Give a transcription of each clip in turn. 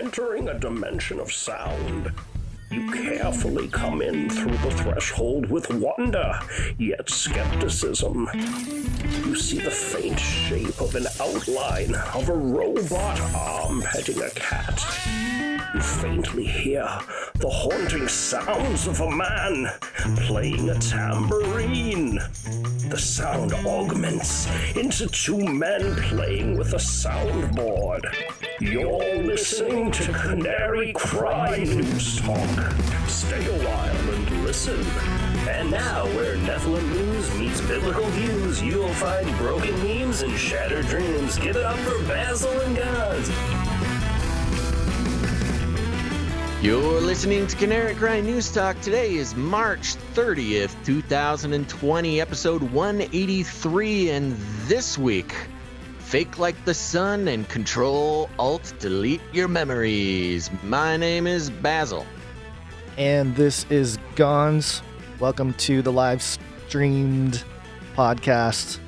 entering a dimension of sound. You carefully come in through the threshold with wonder, yet skepticism. You see the faint shape of an outline of a robot arm petting a cat. You faintly hear the haunting sounds of a man playing a tambourine. The sound augments into two men playing with a soundboard. You're listening to Canary Cry News Talk. Stay a while and listen. And now, where Nephilim news meets biblical views, you'll find broken memes and shattered dreams. Give it up for Basil and Gons. You're listening to Canary Cry News Talk. Today is March 30th, 2020, episode 183, and this week, fake like the sun and Control-Alt-Delete your memories. My name is Basil. And this is Gons. Welcome to the live streamed podcast.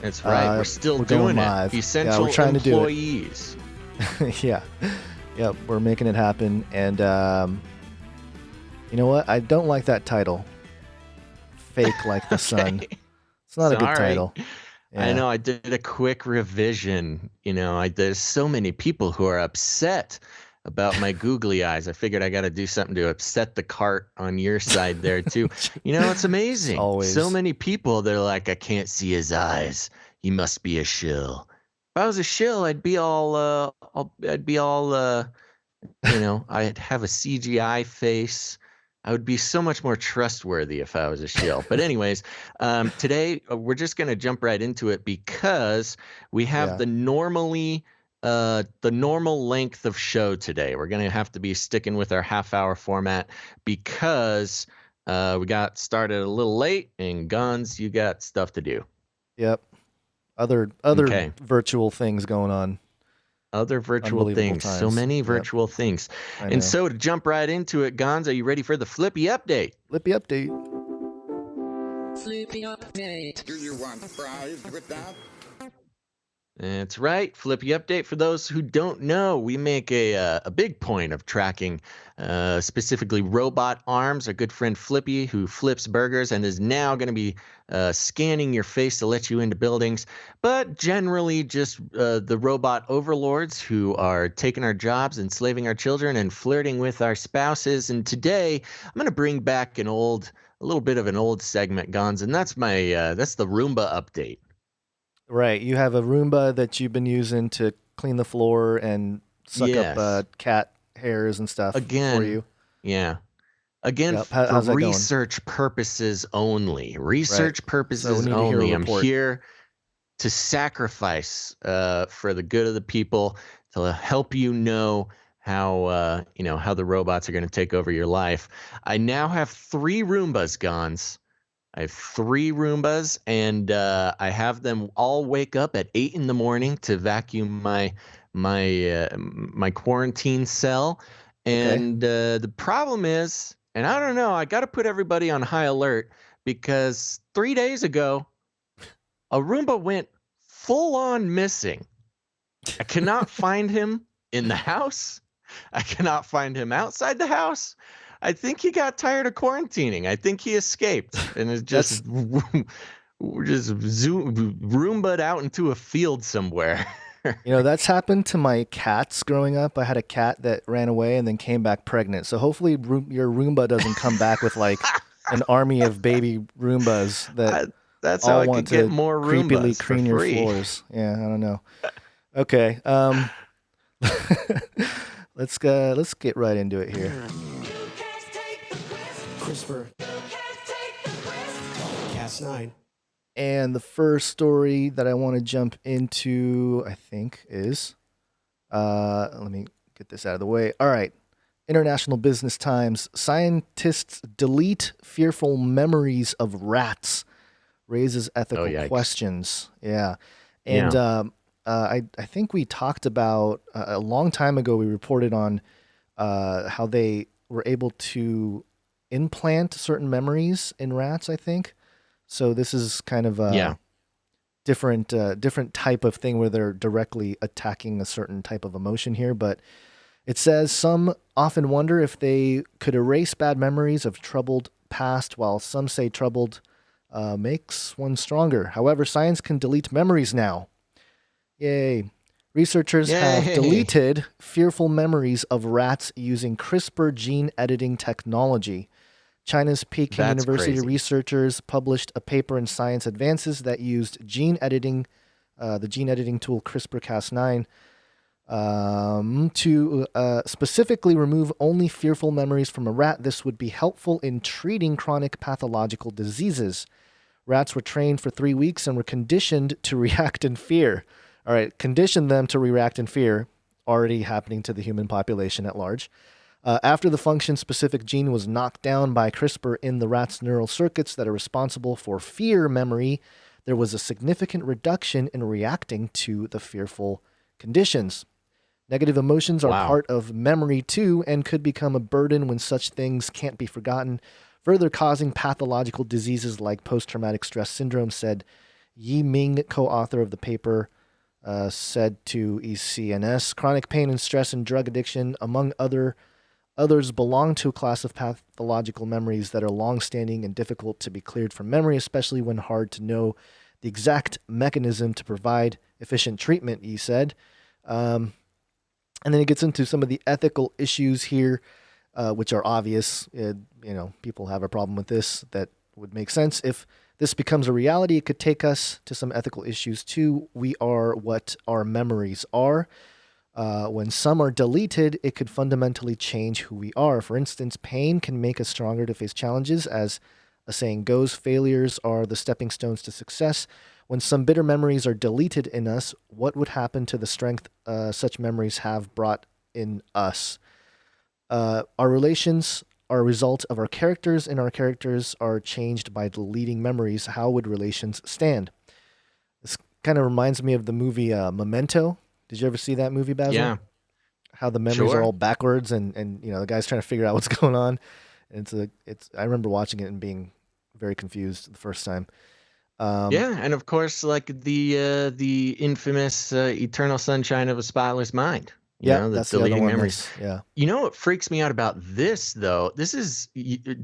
That's right, we're still doing it. Live. Essential we're trying employees. To do it. Yeah. Yep, we're making it happen. And you know what? I don't like that title. Fake like the sun. It's not a good title. Yeah. I know. I did a quick revision. There's so many people who are upset about my googly eyes. I figured I got to do something to upset the cart on your side there too. It's amazing. It's always. So many people, they're like, I can't see his eyes. He must be a shill. If I was a shill, I'd have a CGI face. I would be so much more trustworthy if I was a shill. But anyways, today we're just going to jump right into it because we have the normal length of show today. We're going to have to be sticking with our half-hour format because we got started a little late, and Guns, you got stuff to do. Yep. Other virtual things going on. Other virtual things. Times. So many virtual things. And so to jump right into it, Gons, are you ready for the Flippy Update? Flippy Update. Flippy Update. Do you want fries with that? That's right. Flippy Update. For those who don't know, we make a big point of tracking specifically robot arms. Our good friend Flippy, who flips burgers and is now going to be scanning your face to let you into buildings. But generally just the robot overlords who are taking our jobs, enslaving our children, and flirting with our spouses. And today I'm going to bring back a little bit of an old segment, Gons, and that's that's the Roomba Update. Right. You have a Roomba that you've been using to clean the floor and suck up cat hairs and stuff for you. Yeah. Again, for research purposes only. Purposes only. I'm here to sacrifice for the good of the people, to help you know how the robots are going to take over your life. I now have 3 Roombas, Gons. I have 3 Roombas, and I have them all wake up at 8 in the morning to vacuum my quarantine cell. And the problem is, and I don't know, I got to put everybody on high alert because 3 days ago, a Roomba went full on missing. I cannot find him in the house. I cannot find him outside the house. I think he got tired of quarantining. I think he escaped and is just Roomba'd out into a field somewhere. That's happened to my cats growing up. I had a cat that ran away and then came back pregnant. So hopefully your Roomba doesn't come back with like an army of baby Roombas that that's all how I want could get to more creepily Roombas clean for your free. floors. Yeah, I don't know. Okay, let's get right into it here. CRISPR. Cas9. And the first story that I want to jump into, I think, is let me get this out of the way. All right. International Business Times. Scientists delete fearful memories of rats. Raises ethical questions. Yeah. And I think we talked about a long time ago, we reported on how they were able to implant certain memories in rats, I think. So this is kind of a different type of thing where they're directly attacking a certain type of emotion here. But It says some often wonder if they could erase bad memories of troubled past, while some say troubled makes one stronger. However, science can delete memories now. Yay. Researchers have Yay. deleted fearful memories of rats using CRISPR gene editing technology. China's Peking That's University crazy. researchers published a paper in Science Advances that used the gene editing tool CRISPR-Cas9 to specifically remove only fearful memories from a rat. This would be helpful in treating chronic pathological diseases. Rats were trained for 3 weeks and were conditioned to react in fear. All right, conditioned them to react in fear, already happening to the human population at large. After the function-specific gene was knocked down by CRISPR in the rat's neural circuits that are responsible for fear memory, there was a significant reduction in reacting to the fearful conditions. Negative emotions are Wow. part of memory too and could become a burden when such things can't be forgotten, further causing pathological diseases like post-traumatic stress syndrome, said Yi Ming, co-author of the paper, said to ECNS. Chronic pain and stress and drug addiction, among others, belong to a class of pathological memories that are long-standing and difficult to be cleared from memory, especially when hard to know the exact mechanism to provide efficient treatment, he said. And then it gets into some of the ethical issues here, which are obvious. People have a problem with this. That would make sense. If this becomes a reality, it could take us to some ethical issues too. We are what our memories are. When some are deleted, it could fundamentally change who we are. For instance, pain can make us stronger to face challenges. As a saying goes, failures are the stepping stones to success. When some bitter memories are deleted in us, what would happen to the strength such memories have brought in us? Our relations are a result of our characters, and our characters are changed by deleting memories. How would relations stand? This kind of reminds me of the movie Memento. Did you ever see that movie, Basil? Yeah, How the memories are sure. all backwards, and the guy's trying to figure out what's going on. And I remember watching it and being very confused the first time. Yeah, and of course, like the infamous Eternal Sunshine of a Spotless Mind. Yep, The that's the other deleting one. memories. That's yeah, You know what freaks me out about this, though? This is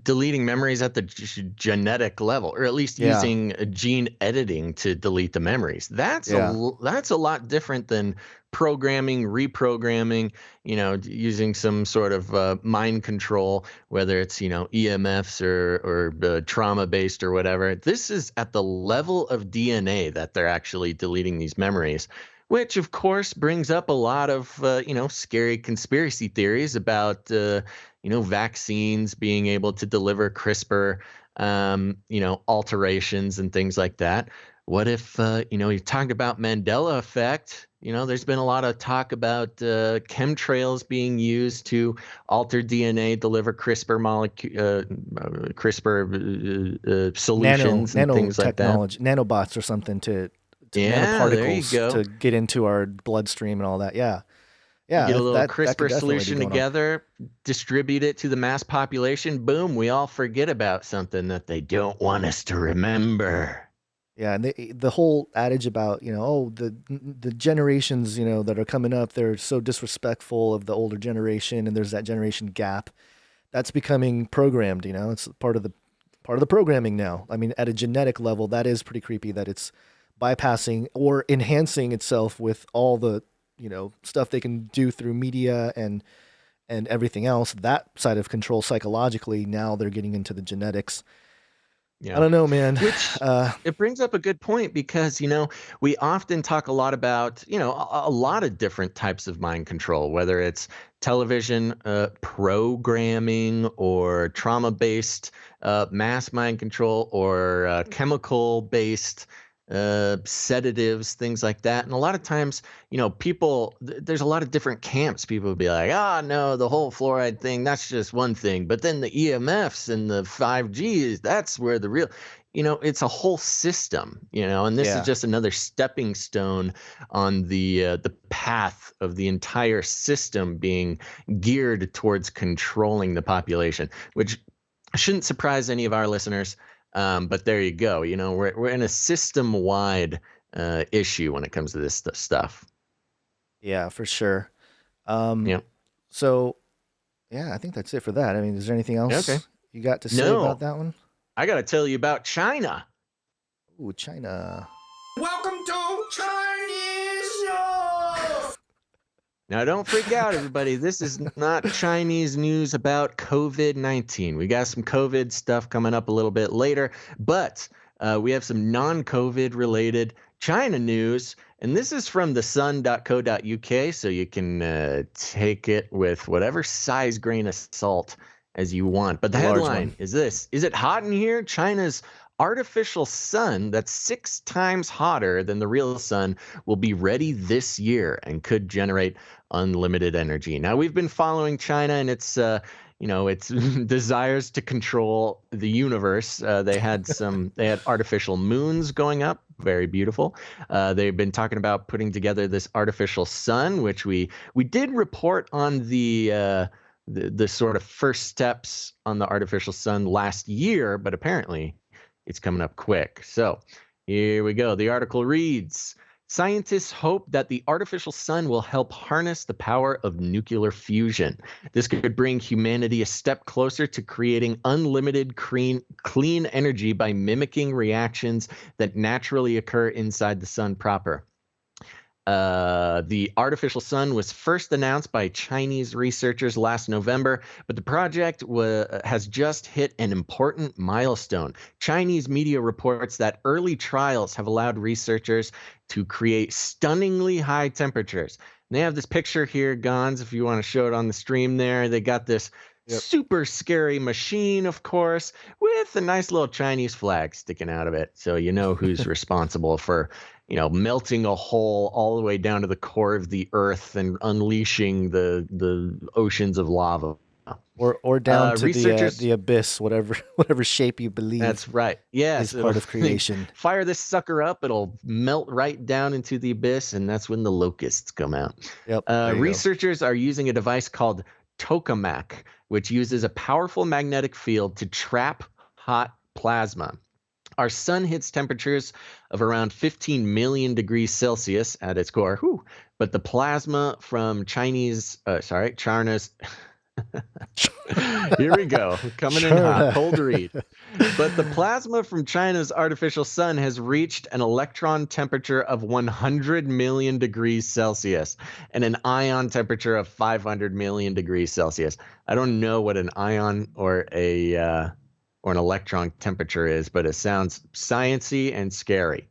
deleting memories at the genetic level, or at least yeah, using gene editing to delete the memories. yeah, That's a lot different than programming, reprogramming. Using some sort of mind control, whether it's EMFs or trauma based or whatever. This is at the level of DNA that they're actually deleting these memories, which of course brings up a lot of scary conspiracy theories about vaccines being able to deliver CRISPR alterations and things like that. What if you talked about Mandela effect? There's been a lot of talk about chemtrails being used to alter DNA, deliver CRISPR solutions and things like that. nanotechnology, nanobots or something to Yeah, there you nanoparticles go. to get into our bloodstream and all that. Yeah, You yeah, get a little that could CRISPR definitely be solution going on. together, distribute it to the mass population. Boom, we all forget about something that they don't want us to remember. Yeah, and the whole adage about the generations that are coming up, they're so disrespectful of the older generation, and there's that generation gap that's becoming programmed. It's part of the programming now. I mean, at a genetic level, that is pretty creepy that it's bypassing or enhancing itself with all the stuff they can do through media and everything else. That side of control psychologically, now they're getting into the genetics. I Yeah. don't know, man. Which it brings up a good point because, we often talk a lot about, a lot of different types of mind control, whether it's television programming or trauma based mass mind control or chemical based sedatives, things like that. And a lot of times, there's a lot of different camps. People would be like, no, the whole fluoride thing, that's just one thing. But then the EMFs and the 5Gs, that's where the real, it's a whole system, and this is Yeah. just another stepping stone on the path of the entire system being geared towards controlling the population, which shouldn't surprise any of our listeners. But there you go. We're in a system-wide issue when it comes to this stuff. Yeah, for sure. Um, Yeah. So, yeah, I think that's it for that. I mean, is there anything Okay. else you got to say about No, that one? I got to tell you about China. Ooh, China. Welcome to Chinese Show! Now, don't freak out, everybody. This is not Chinese news about COVID-19. We got some COVID stuff coming up a little bit later, but we have some non-COVID related China news. And this is from thesun.co.uk, so you can take it with whatever size grain of salt as you want. But the A large headline one. is this: Is it hot in here? China's artificial sun that's 6 times hotter than the real sun will be ready this year and could generate unlimited energy. Now we've been following China and its desires to control the universe. They had artificial moons going up, very beautiful. They've been talking about putting together this artificial sun, which we did report on the sort of first steps on the artificial sun last year, but apparently it's coming up quick. So here we go. The article reads: Scientists hope that the artificial sun will help harness the power of nuclear fusion. This could bring humanity a step closer to creating unlimited clean energy by mimicking reactions that naturally occur inside the sun proper. The artificial sun was first announced by Chinese researchers last November, but the project has just hit an important milestone. Chinese media reports that early trials have allowed researchers to create stunningly high temperatures. And they have this picture here, Gons, if you want to show it on the stream there. They got this Yep. super scary machine, of course, with a nice little Chinese flag sticking out of it. So you know who's responsible for melting a hole all the way down to the core of the earth and unleashing the oceans of lava. Or down to Researchers, the abyss, whatever shape you believe that's right. Yes, is part of creation. fire this sucker up, it'll melt right down into the abyss, and that's when the locusts come out. Yep. There you go. Researchers are using a device called tokamak, which uses a powerful magnetic field to trap hot plasma. Our sun hits temperatures of around 15 million degrees Celsius at its core, but the plasma from China's, here we go, coming in hot, cold read. But the plasma from China's artificial sun has reached an electron temperature of 100 million degrees Celsius and an ion temperature of 500 million degrees Celsius. I don't know what an ion or an electron temperature is, but it sounds sciencey and scary.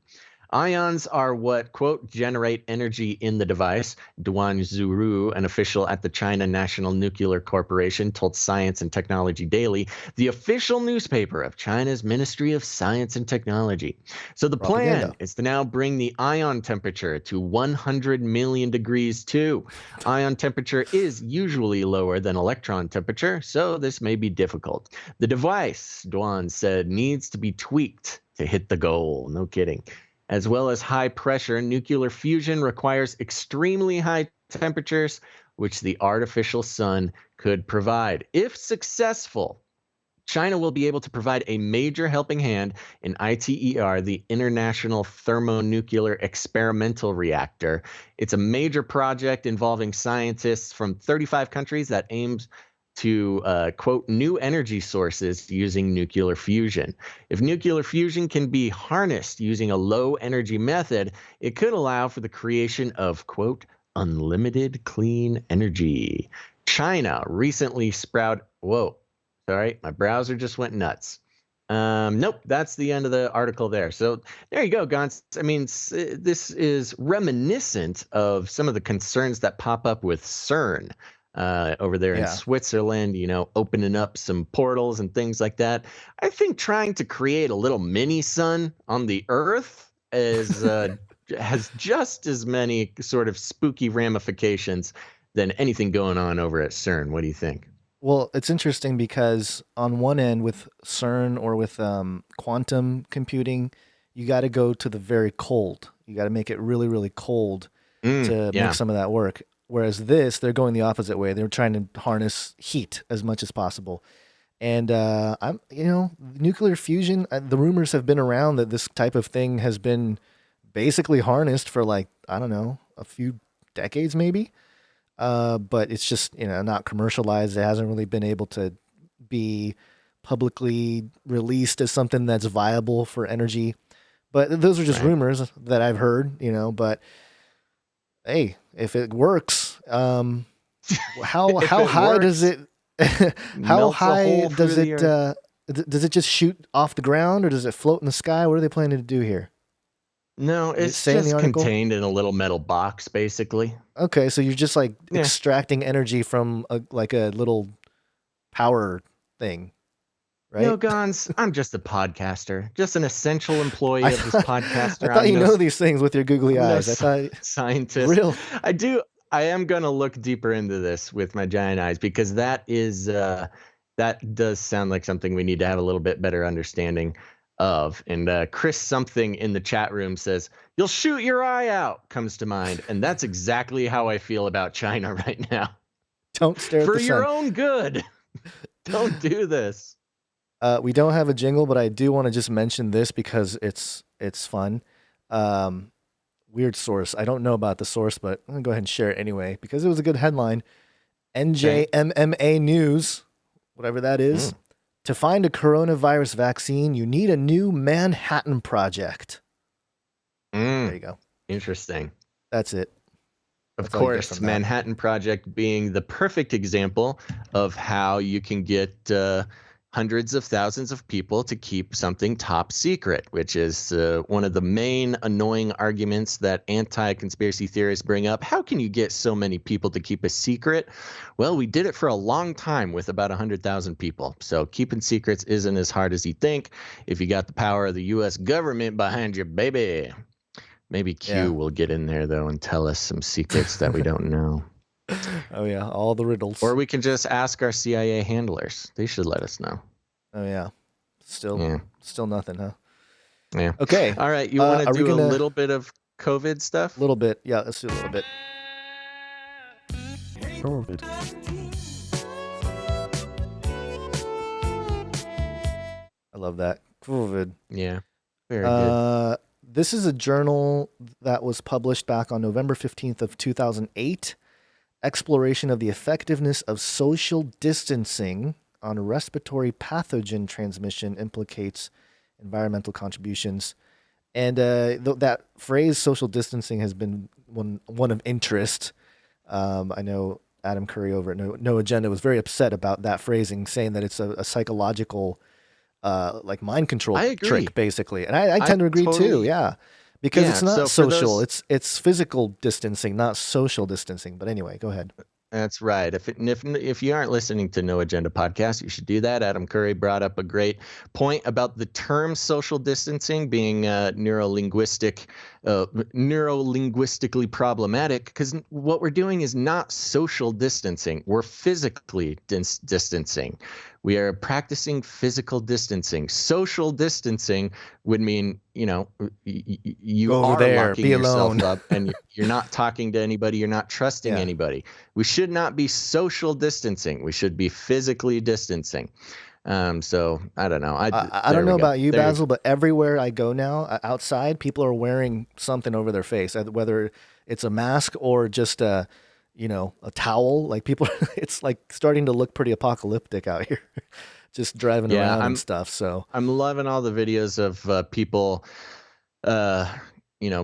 Ions are what, quote, generate energy in the device. Duan Zuru, an official at the China National Nuclear Corporation, told Science and Technology Daily, the official newspaper of China's Ministry of Science and Technology. So the plan is to now bring the ion temperature to 100 million degrees too. Ion temperature is usually lower than electron temperature, so this may be difficult. The device, Duan said, needs to be tweaked to hit the goal. No kidding. As well as high pressure, nuclear fusion requires extremely high temperatures, which the artificial sun could provide. If successful, China will be able to provide a major helping hand in ITER, the International Thermonuclear Experimental Reactor. It's a major project involving scientists from 35 countries that aims to, quote, new energy sources using nuclear fusion. If nuclear fusion can be harnessed using a low energy method, it could allow for the creation of, quote, unlimited clean energy. China recently whoa, sorry, my browser just went nuts. Nope, that's the end of the article there. So there you go, Gons. I mean, this is reminiscent of some of the concerns that pop up with CERN. Over there in Switzerland, opening up some portals and things like that. I think trying to create a little mini sun on the Earth has just as many sort of spooky ramifications than anything going on over at CERN. What do you think? Well, it's interesting because on one end with CERN or with quantum computing, you got to go to the very cold. You got to make it really, really cold to make some of that work. Whereas they're going the opposite way. They're trying to harness heat as much as possible. And nuclear fusion, the rumors have been around that this type of thing has been basically harnessed for a few decades maybe. but it's just not commercialized. It hasn't really been able to be publicly released as something that's viable for energy. But those are just Right. rumors that I've heard, But hey, if it works, how If how it high does works, it? How melts a high hole through does the it? earth. Does it just shoot off the ground, or does it float in the sky? What are they planning to do here? No, Did it it's say in the just article? contained in a little metal box, basically. Okay, so you're just like Yeah. extracting energy from a little power thing, right? Gons, I'm just a podcaster, just an essential I employee of this thought I podcaster. thought you know these things with your googly I'm no eyes. I thought scientist. real. I do. I am gonna look deeper into this with my giant eyes because that does sound like something we need to have a little bit better understanding of. And Chris something in the chat room says, "You'll shoot your eye out," comes to mind, and that's exactly how I feel about China right now. Don't stare at For the your sun. own good, don't do this. We don't have a jingle, but I do want to just mention this because it's fun. Weird source. I don't know about the source, but I'm gonna go ahead and share it anyway because it was a good headline. NJMMA News, whatever that is. To find a coronavirus vaccine, you need a new Manhattan Project. There you go. Interesting. That's it. Of That's all you get course, from that. Manhattan Project being the perfect example of how you can get hundreds of thousands of people to keep something top secret, which is one of the main annoying arguments that anti-conspiracy theorists bring up. How can you get so many people to keep a secret? Well, we did it for a long time with about 100,000 people. So keeping secrets isn't as hard as you think if you got the power of the U.S. government behind you, baby. Maybe Q Yeah. will get in there, though, and tell us some secrets that we don't know. Oh yeah, all the riddles. Or we can just ask our CIA handlers. They should let us know. Oh yeah. Still nothing, huh? Yeah. Okay. All right. You want to are we do a gonna- little bit of COVID stuff? A little bit. Yeah, let's do a little bit. COVID. I love that. COVID. Yeah. Very good. This is a journal that was published back on November 15th of 2008. Exploration of the effectiveness of social distancing on respiratory pathogen transmission implicates environmental contributions. And that phrase social distancing has been one of interest. I know Adam Curry over at No Agenda was very upset about that phrasing, saying that it's a psychological like mind control trick, basically. And I tend to agree too, yeah. Because it's not social. It's physical distancing, not social distancing. But anyway, go ahead. That's right. If you aren't listening to No Agenda podcast, you should do that. Adam Curry brought up a great point about the term social distancing being neurolinguistically problematic, because what we're doing is not social distancing. We're physically distancing. We are practicing physical distancing. Social distancing would mean, you Go over are there, locking be yourself alone. up and you're not talking to anybody. You're not trusting anybody. We should not be social distancing. We should be physically distancing. So I don't know. I don't know about you, Basil, but everywhere I go now, outside, people are wearing something over their face, whether it's a mask or just a towel. Like people, it's like starting to look pretty apocalyptic out here, just driving around and stuff. So I'm loving all the videos of people,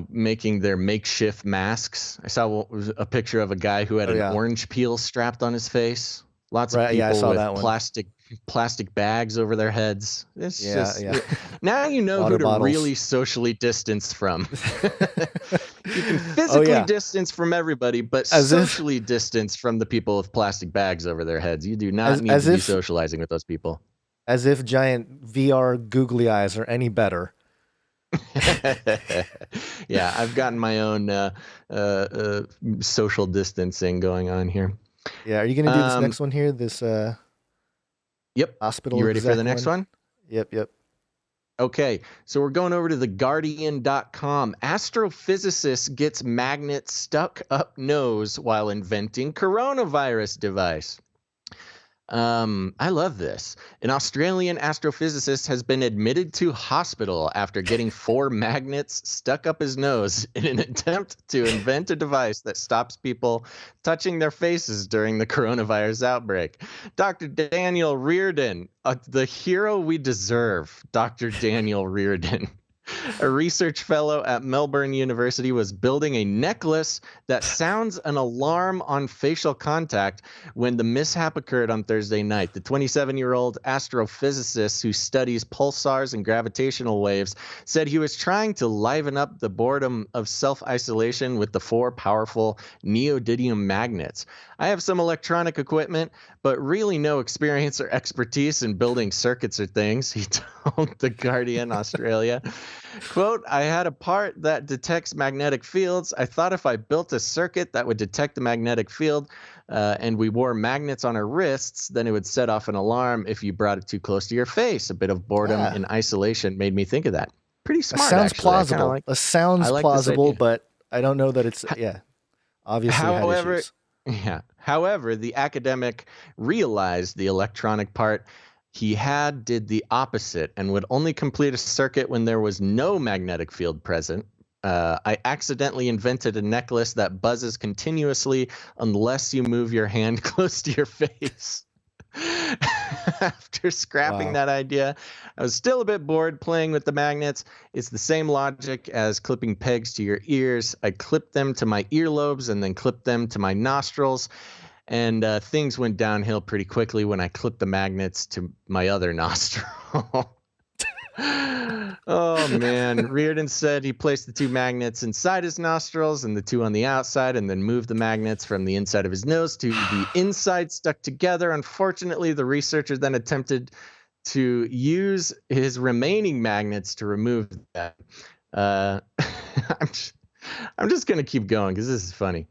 making their makeshift masks. I saw a picture of a guy who had an orange peel strapped on his face. Lots of people with plastic bags over their heads. It's now you know who to really socially distance from. You can physically distance from everybody, but socially distance from the people with plastic bags over their heads. You do not need to be socializing with those people. As if giant VR googly eyes are any better. Yeah, I've gotten my own social distancing going on here. Yeah, are you going to do this next one here? This Yep. Hospital. You ready for the next one? Yep. Okay, so we're going over to theguardian.com. Astrophysicist gets magnet stuck up nose while inventing coronavirus device. I love this. An Australian astrophysicist has been admitted to hospital after getting 4 magnets stuck up his nose in an attempt to invent a device that stops people touching their faces during the coronavirus outbreak. Dr. Daniel Reardon, the hero we deserve, Dr. Daniel Reardon. A research fellow at Melbourne University was building a necklace that sounds an alarm on facial contact when the mishap occurred on Thursday night. The 27-year-old astrophysicist who studies pulsars and gravitational waves said he was trying to liven up the boredom of self-isolation with the 4 powerful neodymium magnets. I have some electronic equipment, but really no experience or expertise in building circuits or things, he told The Guardian Australia. Quote, I had a part that detects magnetic fields. I thought if I built a circuit that would detect the magnetic field and we wore magnets on our wrists, then it would set off an alarm if you brought it too close to your face. A bit of boredom and isolation made me think of that. Pretty smart, sounds actually. plausible. It sounds I like plausible, but I don't know that it's, obviously However, had issues. However, the academic realized the electronic part he had did the opposite and would only complete a circuit when there was no magnetic field present. I accidentally invented a necklace that buzzes continuously unless you move your hand close to your face. After scrapping that idea, I was still a bit bored playing with the magnets. It's the same logic as clipping pegs to your ears. I clipped them to my earlobes and then clipped them to my nostrils. And things went downhill pretty quickly when I clipped the magnets to my other nostril. Oh, man. Reardon said he placed the 2 magnets inside his nostrils and the 2 on the outside and then moved the magnets from the inside of his nose to the inside stuck together. Unfortunately, the researcher then attempted to use his remaining magnets to remove that. I'm just going to keep going because this is funny.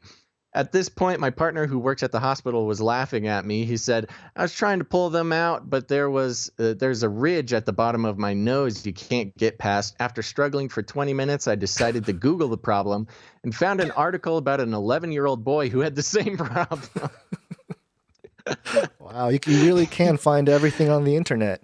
At this point, my partner who works at the hospital was laughing at me. He said, I was trying to pull them out, but there's a ridge at the bottom of my nose you can't get past. After struggling for 20 minutes, I decided to Google the problem and found an article about an 11-year-old boy who had the same problem. Wow, you really can find everything on the internet.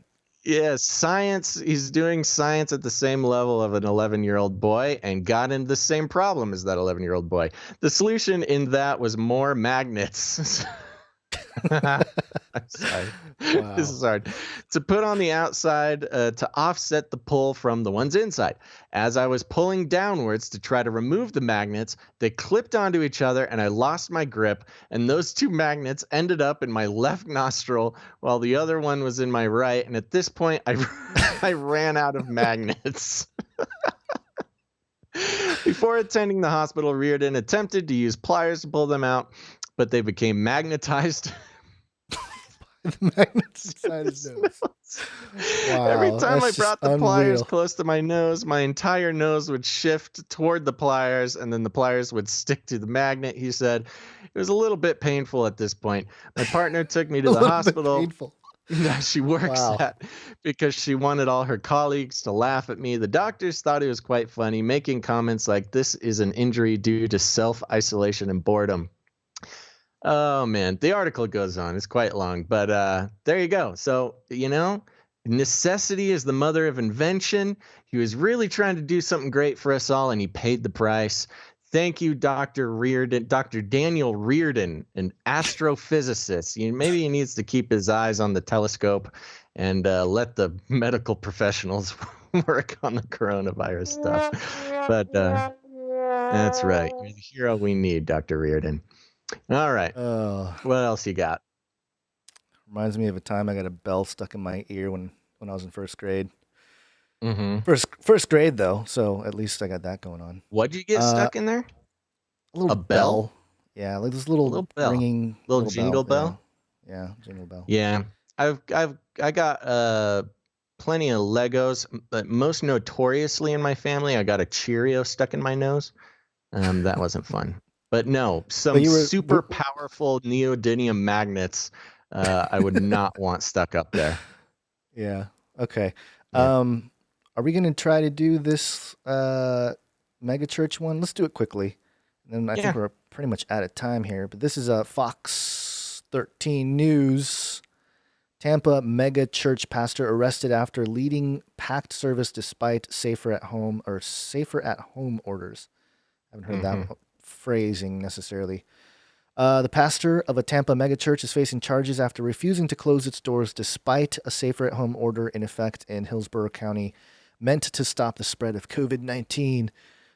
Yeah, science. He's doing science at the same level of an 11-year-old boy and got into the same problem as that 11-year-old boy. The solution in that was more magnets. I'm sorry. Wow. This is hard. To put on the outside to offset the pull from the ones inside. As I was pulling downwards to try to remove the magnets, they clipped onto each other and I lost my grip. And those 2 magnets ended up in my left nostril while the other one was in my right. And at this point, I ran out of magnets. Before attending the hospital, Reardon attempted to use pliers to pull them out, but they became magnetized. The magnets inside his nose. Wow, every time I brought the pliers unreal. close to my nose, my entire nose would shift toward the pliers, and then the pliers would stick to the magnet, he said. It was a little bit painful at this point. My partner took me to the hospital that she works at because she wanted all her colleagues to laugh at me. The doctors thought it was quite funny, making comments like, this is an injury due to self-isolation and boredom. Oh, man, the article goes on. It's quite long, but there you go. So, necessity is the mother of invention. He was really trying to do something great for us all, and he paid the price. Thank you, Dr. Reardon, Dr. Daniel Reardon, an astrophysicist. Maybe he needs to keep his eyes on the telescope and let the medical professionals work on the coronavirus stuff. But that's right. You're the hero we need, Dr. Reardon. All right. What else you got? Reminds me of a time I got a bell stuck in my ear when I was in first grade. Mm-hmm. First grade though, so at least I got that going on. What'd you get stuck in there? A little bell. Yeah, like this little bell. ringing little jingle bell. Yeah, jingle bell. Yeah, I got plenty of Legos. But most notoriously in my family, I got a Cheerio stuck in my nose. That wasn't fun. But no, some super powerful neodymium magnets I would not want stuck up there. Yeah. Okay. Yeah. Are we going to try to do this mega church one? Let's do it quickly. And then I think we're pretty much out of time here. But this is Fox 13 News. Tampa mega church pastor arrested after leading packed service despite safer at home orders. I haven't heard that phrasing necessarily. The pastor of a Tampa megachurch is facing charges after refusing to close its doors despite a safer-at-home order in effect in Hillsborough County meant to stop the spread of COVID-19.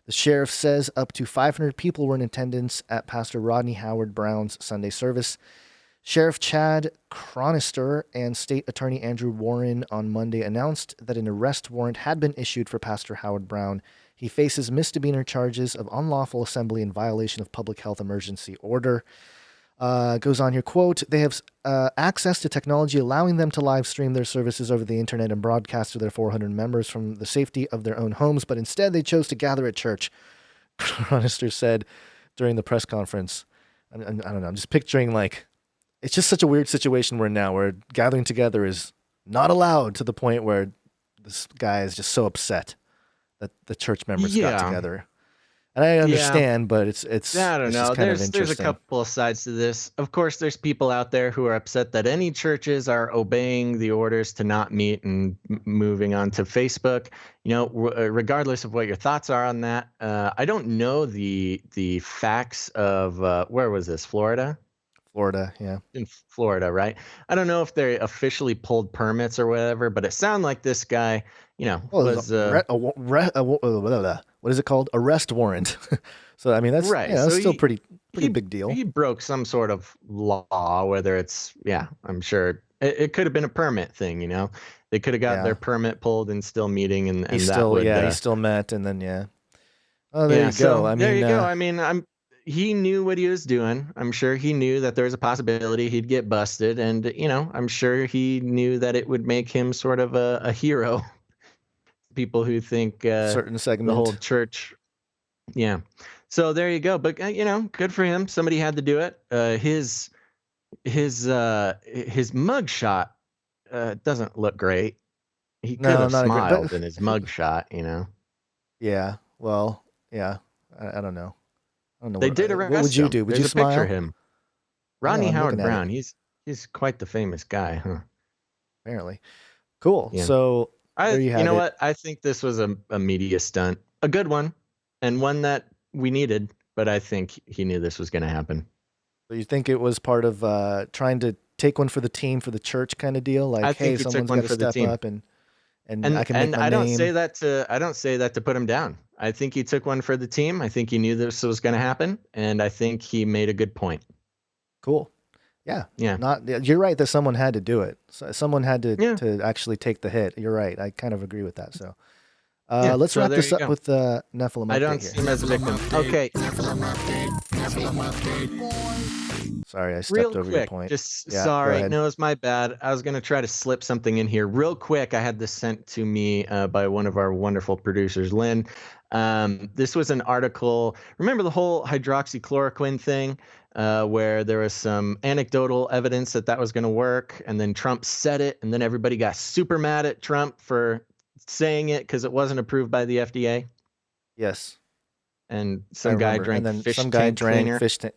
The sheriff says up to 500 people were in attendance at Pastor Rodney Howard Brown's Sunday service. Sheriff Chad Chronister and State Attorney Andrew Warren on Monday announced that an arrest warrant had been issued for Pastor Howard Brown. He faces misdemeanor charges of unlawful assembly in violation of public health emergency order. Goes on here, quote, they have access to technology allowing them to live stream their services over the internet and broadcast to their 400 members from the safety of their own homes, but instead they chose to gather at church, Chronister said during the press conference. I don't know, I'm just picturing like, it's just such a weird situation we're in now where gathering together is not allowed to the point where this guy is just so upset that the church members got together. And I understand, but it's I don't know. There's a couple of sides to this. Of course, there's people out there who are upset that any churches are obeying the orders to not meet and moving on to Facebook. You know, regardless of what your thoughts are on that, I don't know the facts of where was this? Florida, yeah. In Florida, right? I don't know if they officially pulled permits or whatever, but it sounded like this guy, you know, was what is it called? Arrest warrant. So I mean, that's right. Yeah, that's still pretty big deal. He broke some sort of law, whether it's I'm sure it could have been a permit thing. You know, they could have got their permit pulled and still meeting, and he that still would, he still met, and then Oh, there you go. I mean, there you go. I mean, he knew what he was doing. I'm sure he knew that there was a possibility he'd get busted. And, you know, I'm sure he knew that it would make him sort of a hero. People who think certain segment, the whole church. Yeah. So there you go. But, you know, good for him. Somebody had to do it. His mugshot doesn't look great. He could have smiled in his mugshot, you know. Yeah. Well, yeah. I don't know. They did arrest him. What would you do? Would you smile? Picture him. Rodney Howard Brown. He's quite the famous guy, huh? Apparently. Cool. Yeah. So there you have it. You know what? I think this was a media stunt, a good one, and one that we needed. But I think he knew this was going to happen. So you think it was part of trying to take one for the team, for the church kind of deal? Like, hey, someone's got to step up and I can make my name. I don't say that to put him down. I think he took one for the team. I think he knew this was going to happen, and I think he made a good point. Cool. Yeah. Yeah. You're right that someone had to do it. So someone had to actually take the hit. You're right. I kind of agree with that. So let's wrap this up with the Nephilim update. I don't see him as a victim. Okay. Sorry, I stepped over your point. Sorry. No, it's my bad. I was going to try to slip something in here real quick. I had this sent to me by one of our wonderful producers, Lynn. This was an article. Remember the whole hydroxychloroquine thing where there was some anecdotal evidence that was going to work, and then Trump said it, and then everybody got super mad at Trump for saying it because it wasn't approved by the FDA? Yes. And some guy drank fish tank cleaner. Fish tank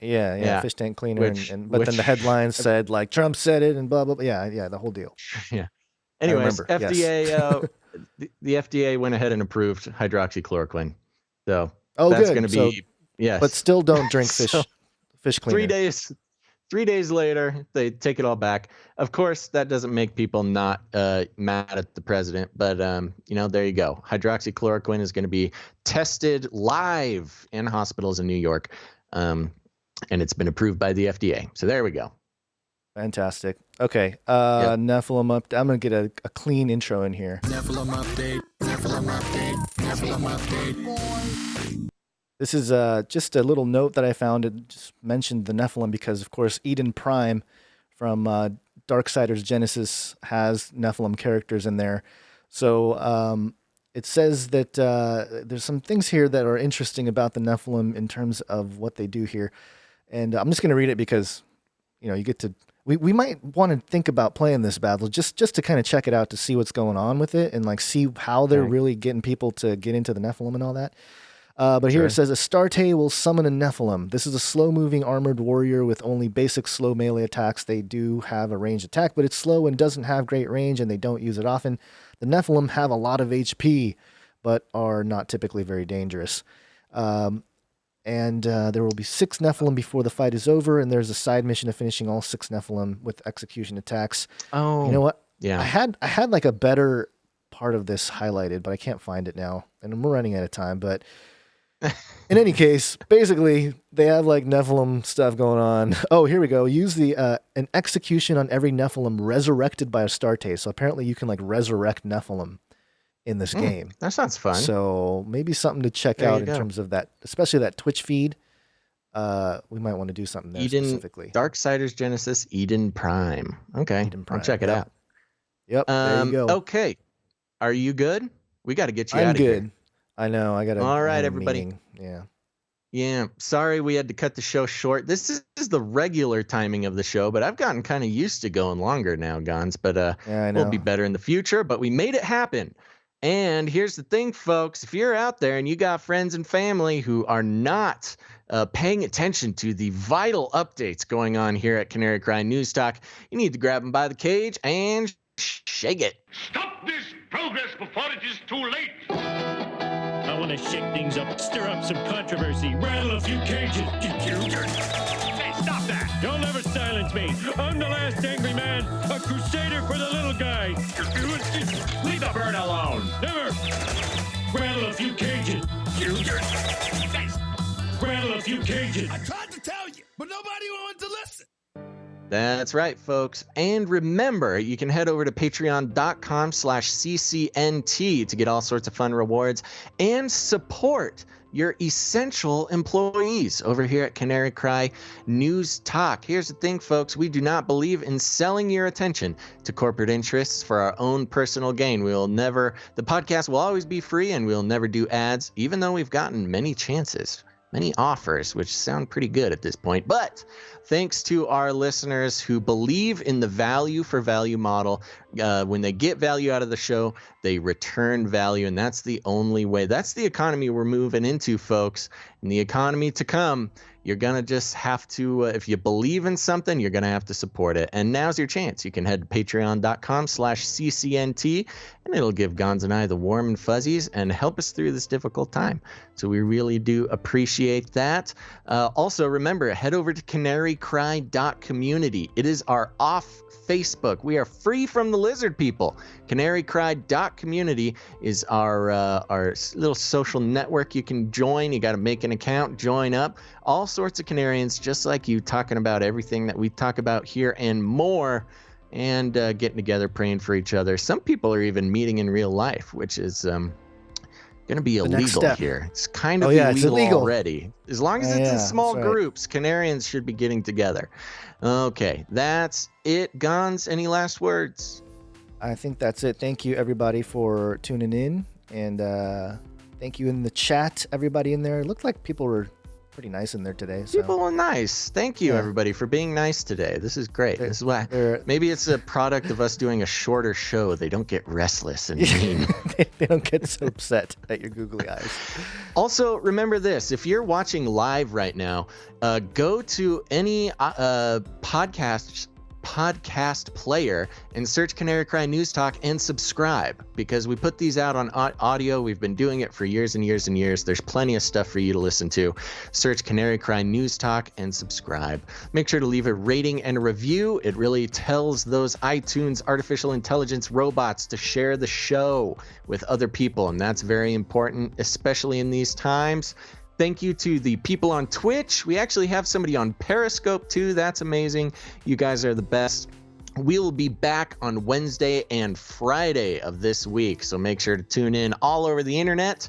cleaner, but then the headlines said like Trump said it and blah blah blah. Yeah, the whole deal. Yeah. Anyways, FDA, the FDA went ahead and approved hydroxychloroquine. So that's going to be yes. But still, don't drink fish cleaner. 3 days later, they take it all back. Of course, that doesn't make people not mad at the president, but you know, there you go. Hydroxychloroquine is going to be tested live in hospitals in New York, and it's been approved by the FDA. So there we go. Fantastic. Okay, Nephilim update. I'm going to get a clean intro in here. Nephilim update. This is just a little note that I found. It just mentioned the Nephilim because, of course, Eden Prime from Darksiders Genesis has Nephilim characters in there. So it says that there's some things here that are interesting about the Nephilim in terms of what they do here. And I'm just going to read it because, you know, you get to... We might want to think about playing this battle just to kind of check it out to see what's going on with it and like see how they're really getting people to get into the Nephilim and all that. But here Sure. it says, Astarte will summon a Nephilim. This is a slow-moving armored warrior with only basic slow melee attacks. They do have a ranged attack, but it's slow and doesn't have great range, and they don't use it often. The Nephilim have a lot of HP, but are not typically very dangerous. And there will be 6 Nephilim before the fight is over, and there's a side mission of finishing all 6 Nephilim with execution attacks. Oh, You know what? yeah. I had like a better part of this highlighted, but I can't find it now, and we're running out of time. But in any case, basically they have like Nephilim stuff going on. Oh, here we go. Use the an execution on every Nephilim resurrected by Astarte. So apparently you can like resurrect Nephilim in this game. That sounds fun. So maybe something to check There out you in go. terms of that, especially that Twitch feed. We might want to do something there Eden, specifically. Darksiders Genesis, Eden Prime. Okay, Eden Prime, I'll check it yep. out. Yep, there you go. Okay, are you good? We got to get you I'm out of good. here. I know. I got to. All right, everybody. Yeah. Yeah, sorry we had to cut the show short. This is the regular timing of the show, but I've gotten kind of used to going longer now, Gons. But Yeah, I know. we'll be better in the future. But we made it happen. And here's the thing, folks. If you're out there and you got friends and family who are not paying attention to the vital updates going on here at Canary Cry News Talk, you need to grab them by the cage and shake it. Stop this progress before it is too late! I want to shake things up, stir up some controversy, rattle a few cages. Hey, stop that! You'll never silence me. I'm the last angry man, a crusader for the little guy. Leave the bird alone! Never. Rattle a few cages. Rattle a few cages. I tried to tell you, but nobody wanted to listen. That's right, folks. And remember, you can head over to patreon.com/CCNT to get all sorts of fun rewards and support your essential employees over here at Canary Cry News Talk. Here's the thing, folks. We do not believe in selling your attention to corporate interests for our own personal gain. The podcast will always be free, and we'll never do ads, even though we've gotten many chances, many offers, which sound pretty good at this point. But thanks to our listeners who believe in the value for value model, when they get value out of the show, they return value. And that's the only way. That's the economy we're moving into, folks. In the economy to come, you're going to just have to, if you believe in something, you're going to have to support it. And now's your chance. You can head to patreon.com/CCNT, and it'll give Gons and I the warm and fuzzies and help us through this difficult time. So we really do appreciate that. Also, remember, head over to canarycry.community. It is our off Facebook. We are free from the lizard people. Canarycry.community is our little social network you can join. You got to make an account, join up. All sorts of Canarians just like you, talking about everything that we talk about here and more, and getting together, praying for each other. Some people are even meeting in real life, which is going to be next illegal step. here. It's kind of it's illegal already. As long as it's in small that's right. groups, Canarians should be getting together. Okay, that's it. Gons, any last words? I think that's it. Thank you, everybody, for tuning in. And thank you in the chat, everybody in there. It looked like people were pretty nice in there today. So. People are nice. Thank you, Yeah. everybody, for being nice today. This is great. This is why. they're- Maybe it's a product of us doing a shorter show. They don't get restless and mean. they don't get so upset at your googly eyes. Also, remember this. If you're watching live right now, go to any podcast player and search Canary Cry News Talk and subscribe, because we put these out on audio. We've been doing it for years and years and years. There's plenty of stuff for you to listen to. Search Canary Cry News Talk and subscribe. Make sure to leave a rating and a review. It really tells those iTunes artificial intelligence robots to share the show with other people, and that's very important, especially in these times. Thank you to the people on Twitch. We actually have somebody on Periscope too. That's amazing. You guys are the best. We will be back on Wednesday and Friday of this week, so make sure to tune in all over the internet.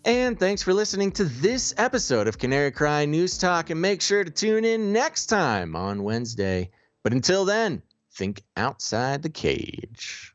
And thanks for listening to this episode of Canary Cry News Talk, and make sure to tune in next time on Wednesday. But until then, think outside the cage.